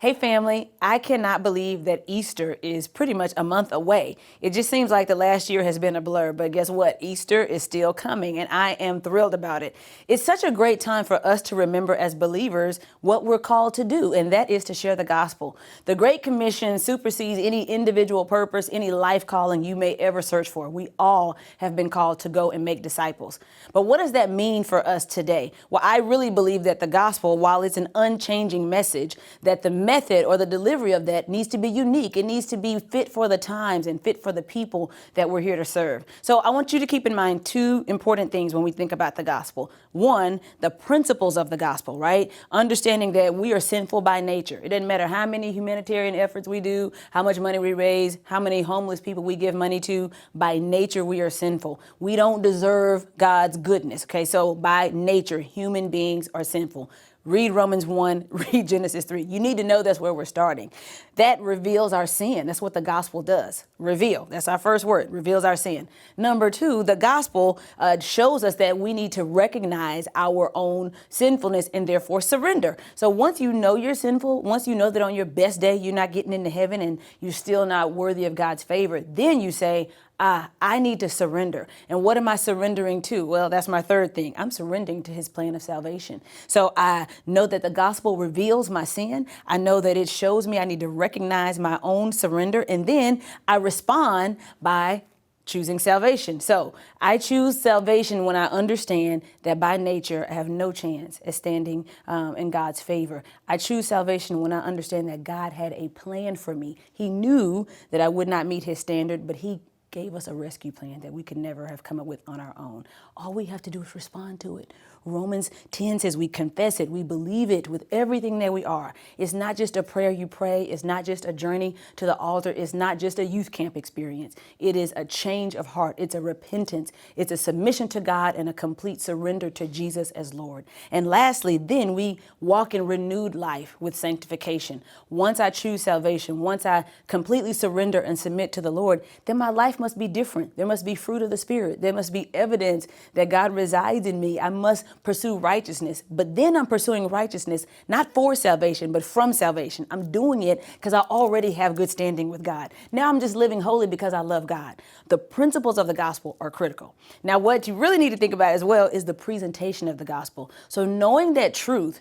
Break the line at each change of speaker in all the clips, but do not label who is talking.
Hey family, I cannot believe that Easter is pretty much a month away. It just seems like the last year has been a blur, but guess what? Easter is still coming and I am thrilled about it. It's such a great time for us to remember as believers what we're called to do, and that is to share the gospel. The Great Commission supersedes any individual purpose, any life calling you may ever search for. We all have been called to go and make disciples. But what does that mean for us today? Well, I really believe that the gospel, while it's an unchanging message, that the method or the delivery of that needs to be unique. It needs to be fit for the times and fit for the people that we're here to serve. So I want you to keep in mind two important things when we think about the gospel. One, the principles of the gospel, right? Understanding that we are sinful by nature. It doesn't matter how many humanitarian efforts we do, how much money we raise, how many homeless people we give money to. By nature, we are sinful. We don't deserve God's goodness. Okay, so by nature, human beings are sinful. Read Romans 1, read Genesis 3. You need to know that's where we're starting. That reveals our sin. That's what the gospel does. Reveal. That's our first word. Reveals our sin. Number two, the gospel shows us that we need to recognize our own sinfulness and therefore surrender. So once you know you're sinful, once you know that on your best day you're not getting into heaven and you're still not worthy of God's favor, then you say, I need to surrender. And what am I surrendering to? Well, that's my third thing. I'm surrendering to his plan of salvation. So I know that the gospel reveals my sin. I know that it shows me I need to recognize my own surrender. And then I respond by choosing salvation. So I choose salvation when I understand that by nature I have no chance at standing in God's favor. I choose salvation when I understand that God had a plan for me. He knew that I would not meet his standard, but he gave us a rescue plan that we could never have come up with on our own. All we have to do is respond to it. Romans 10 says we confess it, we believe it with everything that we are. It's not just a prayer you pray. It's not just a journey to the altar. It's not just a youth camp experience. It is a change of heart. It's a repentance. It's a submission to God and a complete surrender to Jesus as Lord. And lastly, then we walk in renewed life with sanctification. Once I choose salvation, once I completely surrender and submit to the Lord, then my life must be different. There must be fruit of the Spirit. There must be evidence that God resides in me. I must pursue righteousness. But then I'm pursuing righteousness, not for salvation, but from salvation. I'm doing it because I already have good standing with God. Now I'm just living holy because I love God. The principles of the gospel are critical. Now, what you really need to think about as well is the presentation of the gospel. So knowing that truth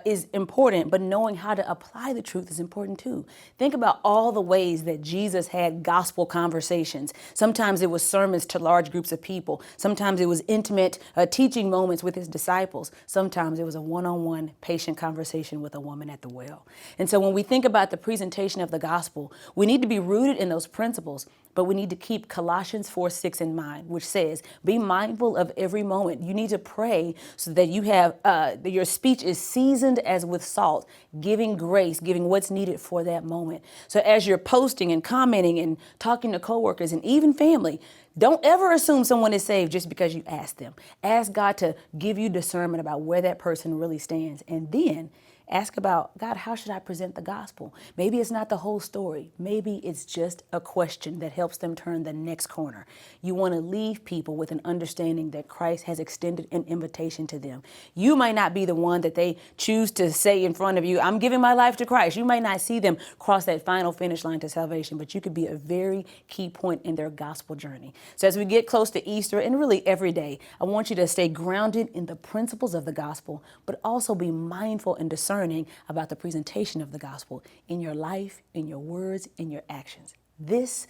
is important, but knowing how to apply the truth is important too. Think about all the ways that Jesus had gospel conversations. Sometimes it was sermons to large groups of people. Sometimes it was intimate teaching moments with his disciples. Sometimes it was a one-on-one patient conversation with a woman at the well. And so when we think about the presentation of the gospel, we need to be rooted in those principles, but we need to keep Colossians 4:6 in mind, which says, be mindful of every moment. You need to pray so that you have that your speech is seasoned as with salt, giving grace, giving what's needed for that moment. So as you're posting and commenting and talking to coworkers and even family, don't ever assume someone is saved just because you ask them. Ask God to give you discernment about where that person really stands. And then ask about, God, how should I present the gospel? Maybe it's not the whole story. Maybe it's just a question that helps them turn the next corner. You want to leave people with an understanding that Christ has extended an invitation to them. You might not be the one that they choose to say in front of you, I'm giving my life to Christ. You might not see them cross that final finish line to salvation, but you could be a very key point in their gospel journey. So as we get close to Easter and really every day, I want you to stay grounded in the principles of the gospel, but also be mindful and discerning about the presentation of the gospel in your life, in your words, in your actions. This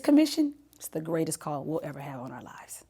commission is the greatest call we'll ever have on our lives.